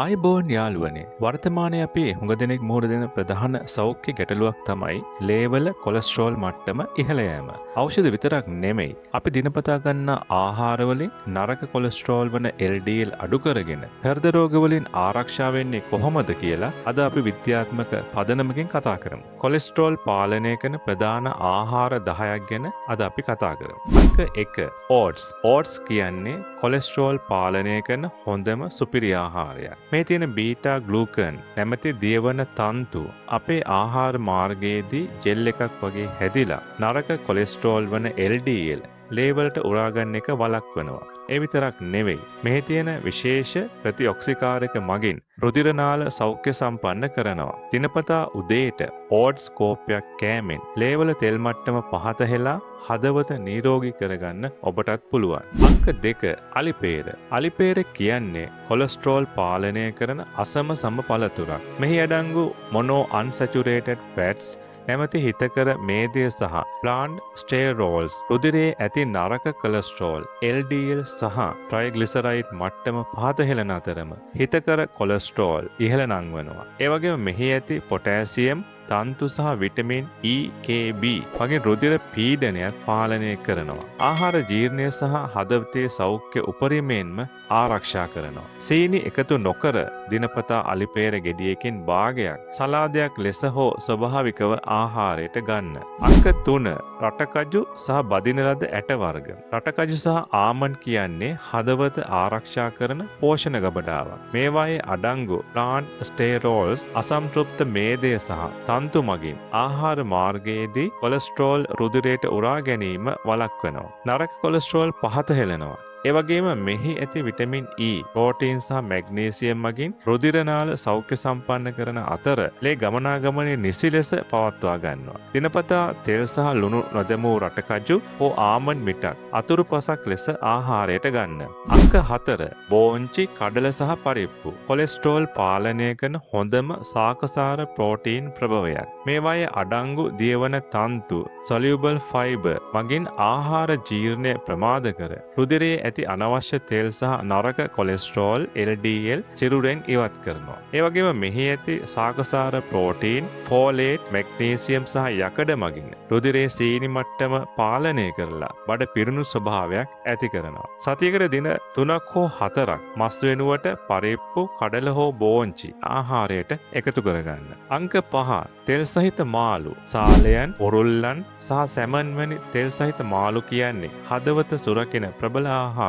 ආයිබෝන් යාළුවනේ වර්තමානයේ අපි හුඟ දෙනෙක් මුහුණ දෙන ප්‍රධාන සෞඛ්‍ය ගැටලුවක් තමයි ලේවල කොලෙස්ටරෝල් මට්ටම ඉහළ යෑම. ඖෂධ විතරක් නෙමෙයි. අපි දිනපතා ගන්න ආහාරවලින් නරක කොලෙස්ටරෝල් වන LDL අඩු කරගෙන හෘද රෝග වලින් ආරක්ෂා වෙන්නේ කොහොමද කියලා අද අපි විද්‍යාත්මක පදනමකින් කතා කරමු. කොලෙස්ටරෝල් පාලනය කරන ප්‍රධාන ආහාර 10ක් ගැන අද අපි කතා කරමු. අංක 1 ඕට්ස්. ඕට්ස් කියන්නේ කොලෙස්ටරෝල් පාලනය කරන හොඳම සුපිරි ආහාරයක්. මේ තියෙන බීටා ග්ලූකන් නැමැති දියවන තන්තු අපේ ආහාර මාර්ගයේදී ජෙල් එකක් වගේ හැදිලා නරක කොලෙස්ටරෝල් වන LDL ලේවලට උරාගන්න එක වළක්වනවා. ඒ විතරක් නෙවෙයි. මෙහි තියෙන විශේෂ ප්‍රතිඔක්සිකාරක මගින් රුධිර නාල සෞඛ්‍ය සම්පන්න කරනවා. දිනපතා උදේට ඕට්ස් කෝප්පයක් කෑමෙන් ලේවල තෙල් මට්ටම පහත හෙලා හදවත නිරෝගී කරගන්න ඔබටත් පුළුවන්. අංක 2 අලිපේර. අලිපේර කියන්නේ කොලෙස්ටරෝල් පාලනය කරන අසම සම පළතුරක්. මෙහි අඩංගු මොනෝ අන්සැචුරේටඩ් ෆැට්ස් නැමැති හිතකර මේදය සහ ප්ලාන්ට් ස්ටේරෝල්ස් රුධිරයේ ඇති නරක කොලෙස්ටරෝල් LDL සහ ට්‍රයිග්ලිසරයිඩ් මට්ටම පහත හෙළන අතරම හිතකර කොලෙස්ටරෝල් ඉහළ නංවනවා. ඒ වගේම මෙහි ඇති පොටෑසියම් තන්තු සහ විටමින් E, K, B වගේ රුධිර පීඩනයත් පාලනය කරනවා. ආහාර ජීර්ණය සහ හදවතේ සෞඛ්‍ය උපරිමයෙන්ම ආරක්ෂා කරනවා. සීනි එකතු නොකර දිනපතා අලිපේර ගෙඩියකින් භාගයක් සලාදයක් ලෙස හෝ ස්වභාවිකව ආහාරයට ගන්න. අංක 3 රටකජු සහ බදින ලද ඇට වර්ග. රටකජු සහ ආමන්ඩ් කියන්නේ හදවත ආරක්ෂා කරන පෝෂණ ගබඩාවක්. මේවායේ අඩංගු ප්ලාන්ට් ස්ටේරෝල්ස් අසම්තෘප්ත මේදය සහ තන්තු මගින් ආහාර මාර්ගයේදී කොලෙස්ටරෝල් රුධිරයට උරා ගැනීම වළක්වනවා. නරක කොලෙස්ටරෝල් පහත හෙළනවා. ඒ වගේම මෙහි ඇති විටමින් E, ප්‍රෝටීන් සහ මැග්නීසියම් මගින් රුධිර නාල සෞඛ්‍ය සම්පන්න කරන අතර ලේ ගමනාගමනය නිසි ලෙස පවත්වා ගන්නවා. දිනපතා තෙල් සහ ලුණු නොදැමූ රටකජු හෝ ආමන්ඩ් මිටක් අතුරු පසක් ලෙස ආහාරයට ගන්න. අංක 4 බෝංචි, කඩල සහ පරිප්පු. කොලෙස්ටරෝල් පාලනය කරන හොඳම සාකසාර ප්‍රෝටීන් ප්‍රභවයක්. මේවායේ අඩංගු දියවන තන්තු soluble fiber මගින් ආහාර ජීර්ණය ප්‍රමාද කර රුධිරයේ ඇති අනවශ්‍ය තෙල් සහ නරක කොලෙස්ටරෝල් LDL සිරුරෙන් ඉවත් කරනවා. ඒ වගේම මෙහි ඇති සාකසාර ප්‍රෝටීන්, ෆෝලේට්, මැග්නීසියම් සහ යකඩ මගින් රුධිරයේ සීනි මට්ටම පාලනය කරලා බඩ පිරුණු ස්වභාවයක් ඇති කරනවා. සතියකට දින 3ක් හෝ 4ක් මස් වෙනුවට පරිප්පු, කඩල හෝ බෝංචි ආහාරයට එකතු කරගන්න. අංක 5 තෙල් සහිත මාළු, සාලයන්, උරුල්ලන් සහ සැමන් වැනි තෙල් සහිත මාළු කියන්නේ හදවත සුරකින ප්‍රබල ආහාරයක්.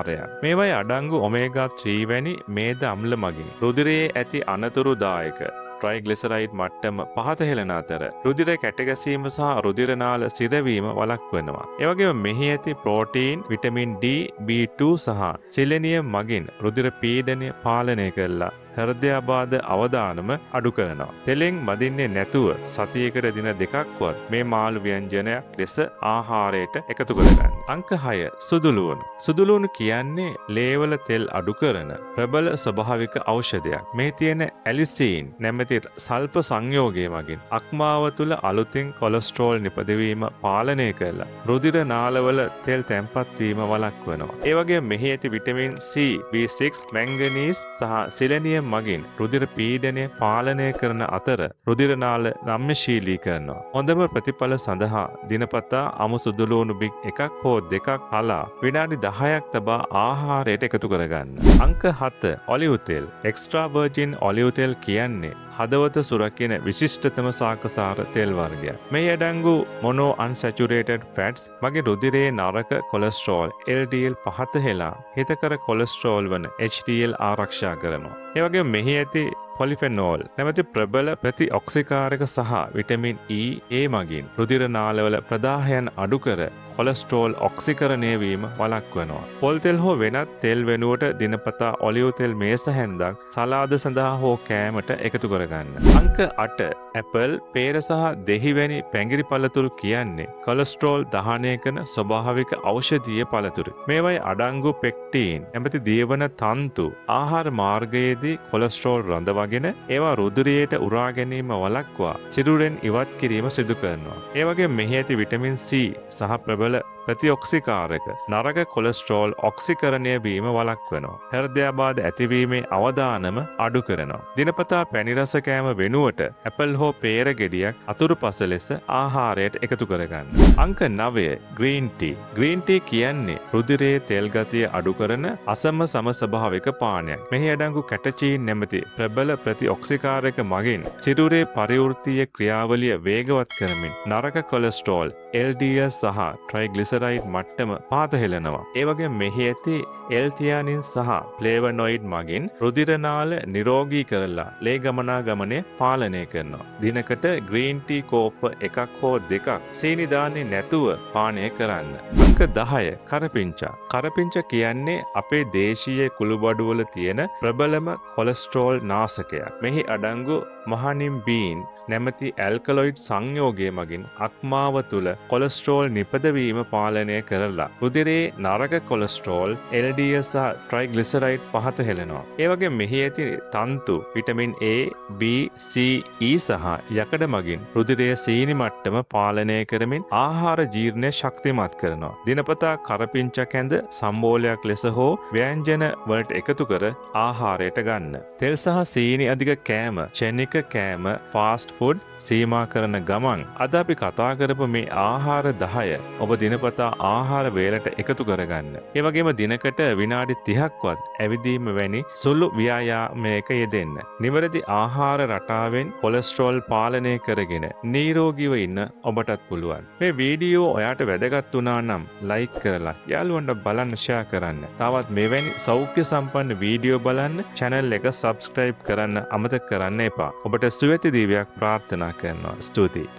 මේවායේ අඩංගු ඔමේගා 3 වැනි මේද අම්ල මගින් රුධිරයේ ඇති අනතුරුදායක ට්‍රයිග්ලිසරයිඩ් මට්ටම පහත හෙළන අතර රුධිර කැටගැසීම සහ රුධිර නාල සිරවීම වළක්වනවා. ඒ වගේම මෙහි ඇති ප්‍රෝටීන්, විටමින් D, B2 සහ සිලෙනියම් මගින් රුධිර පීඩනය පාලනය කරලා හෘදයාබාධ අවදානම අඩු කරනවා. තෙලෙන් බදින්නේ නැතුව සතියකට දින 2ක්වත් මේ මාළු ව්‍යංජනයක් ලෙස ආහාරයට එකතු කරගන්න. අංක 6 සුදුලුණු. සුදුලුණු කියන්නේ ලේවල තෙල් අඩු කරන ප්‍රබල ස්වභාවික ඖෂධයක්. මේ තියෙන ඇලිසීන් නැමැති සල්ප සංයෝගය මගින් අක්මාව තුළ අලුතින් කොලෙස්ටරෝල් නිපදවීම පාලනය කරලා රුධිර නාලවල තෙල් තැන්පත් වීම වළක්වනවා. ඒ වගේම මෙහි ඇති විටමින් C, B6, මැංගනීස් සහ සිලෙනියම් මගින් රුධිර පීඩනය පාලනය කරන අතර රුධිර නාල නම්‍යශීලී කරනවා. හොඳම ප්‍රතිඵල සඳහා දිනපතා අමු සුදුලුණු බික් එකක් හෝ දෙකක් කලා විනාඩි 10ක් තබා ආහාරයට එකතු කරගන්න. අංක 7 ඔලිව් තෙල්. එක්ස්ට්‍රා වර්ජින් ඔලිව් තෙල් කියන්නේ හදවත සුරකින විශිෂ්ටතම සාකසාර තෙල් වර්ගයක්. මේ අඩංගු මොනෝ අන්සැචුරේටඩ් ෆැට්ස් මගේ රුධිරයේ නරක කොලෙස්ටරෝල් LDL පහත හෙලා හිතකර කොලෙස්ටරෝල් වන HDL ආරක්ෂා කරනවා. ඒ වගේම මෙහි ඇති පොලිෆෙනෝල් නැමැති ප්‍රබල ප්‍රතිඔක්සිකාරක සහ විටමින් E, A මගින් රුධිර නාලවල ප්‍රදාහයන් අඩු කර කොලෙස්ටරෝල් ඔක්සිකරණය වීම වළක්වනවා. පොල් තෙල් හෝ වෙනත් තෙල් වෙනුවට දිනපතා ඔලිව් තෙල් මේස හැන්දක් සලාද සඳහා හෝ කෑමට එකතු කරගන්න. අංක 8 ඇපල්, පේර සහ දෙහි වැනි පැඟිරි පළතුරු කියන්නේ කොලෙස්ටරෝල් දහනය කරන ස්වභාවික ඖෂධීය පළතුරු. මේවායි අඩංගු පෙක්ටින් නැමැති දියවන තන්තු ආහාර මාර්ගයේදී කොලෙස්ටරෝල් රඳවන්න වගෙන ඒවා රුධිරයට උරා ගැනීම වළක්වා සිරුරෙන් ඉවත් කිරීම සිදු කරනවා. ඒ වගේ මෙහි ඇති විටමින් C සහ ප්‍රබල ප්‍රතිඔක්සිකාරක නරක කොලෙස්ටරෝල් ඔක්සිකරණය වීම වළක්වනවා. හෘදයාබාධ ඇතිවීමේ අවදානම අඩු කරනවා. දිනපතා පැණි රස කෑම වෙනුවට ඇපල් හෝ පේර ගෙඩියක් අතුරුපස ලෙස ආහාරයට එකතු කරගන්න. අංක 9 ග්‍රීන් ටී. ග්‍රීන් ටී කියන්නේ රුධිරයේ තෙල් ගතිය අඩු කරන අසම සම ස්වභාවික පානයක්. මෙහි අඩංගු කැටචීන් නැමැති ප්‍රබල ප්‍රතිඔක්සිකාරක මගින් සිරුරේ පරිවෘත්තීය ක්‍රියාවලිය වේගවත් කරමින් නරක කොලෙස්ටරෝල් LDL සහ ට්‍රයිග්ලිසරයිඩ් මට්ටම පහත හෙළනවා. ඒ වගේ මෙහි ඇති L-තියානින් සහ ෆ්ලේවනොයිඩ් මගින් රුධිර නාල නිරෝගී කරලා ලේ ගමනාගමනය පාලනය කරනවා. දිනකට ග්‍රීන් ටී කෝප්ප එකක් හෝ දෙකක් සීනි දාන්නේ නැතුව පානය කරන්න. අංක 10 කරපිංචා. කරපිංචා කියන්නේ අපේ දේශීය කුළුබඩුවල තියෙන ප්‍රබලම කොලෙස්ටරෝල් නාශකයක්. මෙහි අඩංගු මහනිම් බීන් නැමැති ඇල්කලොයිඩ් සංයෝගය මගින් අක්මාව තුළ කොලෙස්ටරෝල් නිපදවීම පාලනය කරලා රුධිරයේ නරක කොලෙස්ටරෝල් LDL සහ ට්‍රයිග්ලිසරයිඩ් පහත හෙළනවා. ඒ වගේ මෙහි ඇති තන්තු vitamin A, B, C, E සහ යකඩ මගින් රුධිරයේ සීනි මට්ටම පාලනය කරමින් ආහාර ජීර්ණය ශක්තිමත් කරනවා. දිනපතා කරපිංචා කැඳ සම්බෝලයක් ලෙස හෝ ව්‍යංජන වලට එකතු කර ආහාරයට ගන්න. තෙල් සහ සීනි අධික කෑම, ක්ෂණික කෑම, ෆාස්ට් ෆුඩ් සීමා කරන ගමන් අද අපි කතා කරපු මේ ආහාර 10 ඔබ දිනපතා ආහාර වේලට එකතු කරගන්න. ඒ වගේම දිනකට විනාඩි 30ක්වත් ඇවිදීම වැනි සුළු ව්‍යායාමයක යෙදෙන්න. නිවැරදි ආහාර රටාවෙන් කොලෙස්ටරෝල් පාලනය කරගෙන නිරෝගීව ඉන්න ඔබටත් පුළුවන්. මේ වීඩියෝ ඔයාට වැදගත් වුණා නම් ලයික් කරලා යාළුවන්ට බලන්න ෂෙයා කරන්න. තවත් මෙවැනි සෞඛ්‍ය සම්පන්න වීඩියෝ බලන්න channel එක subscribe කරන්න අමතක කරන්න එපා. ඔබට සුවැති දිව්‍යයක් ප්‍රාර්ථනා කරනවා. ස්තුතියි.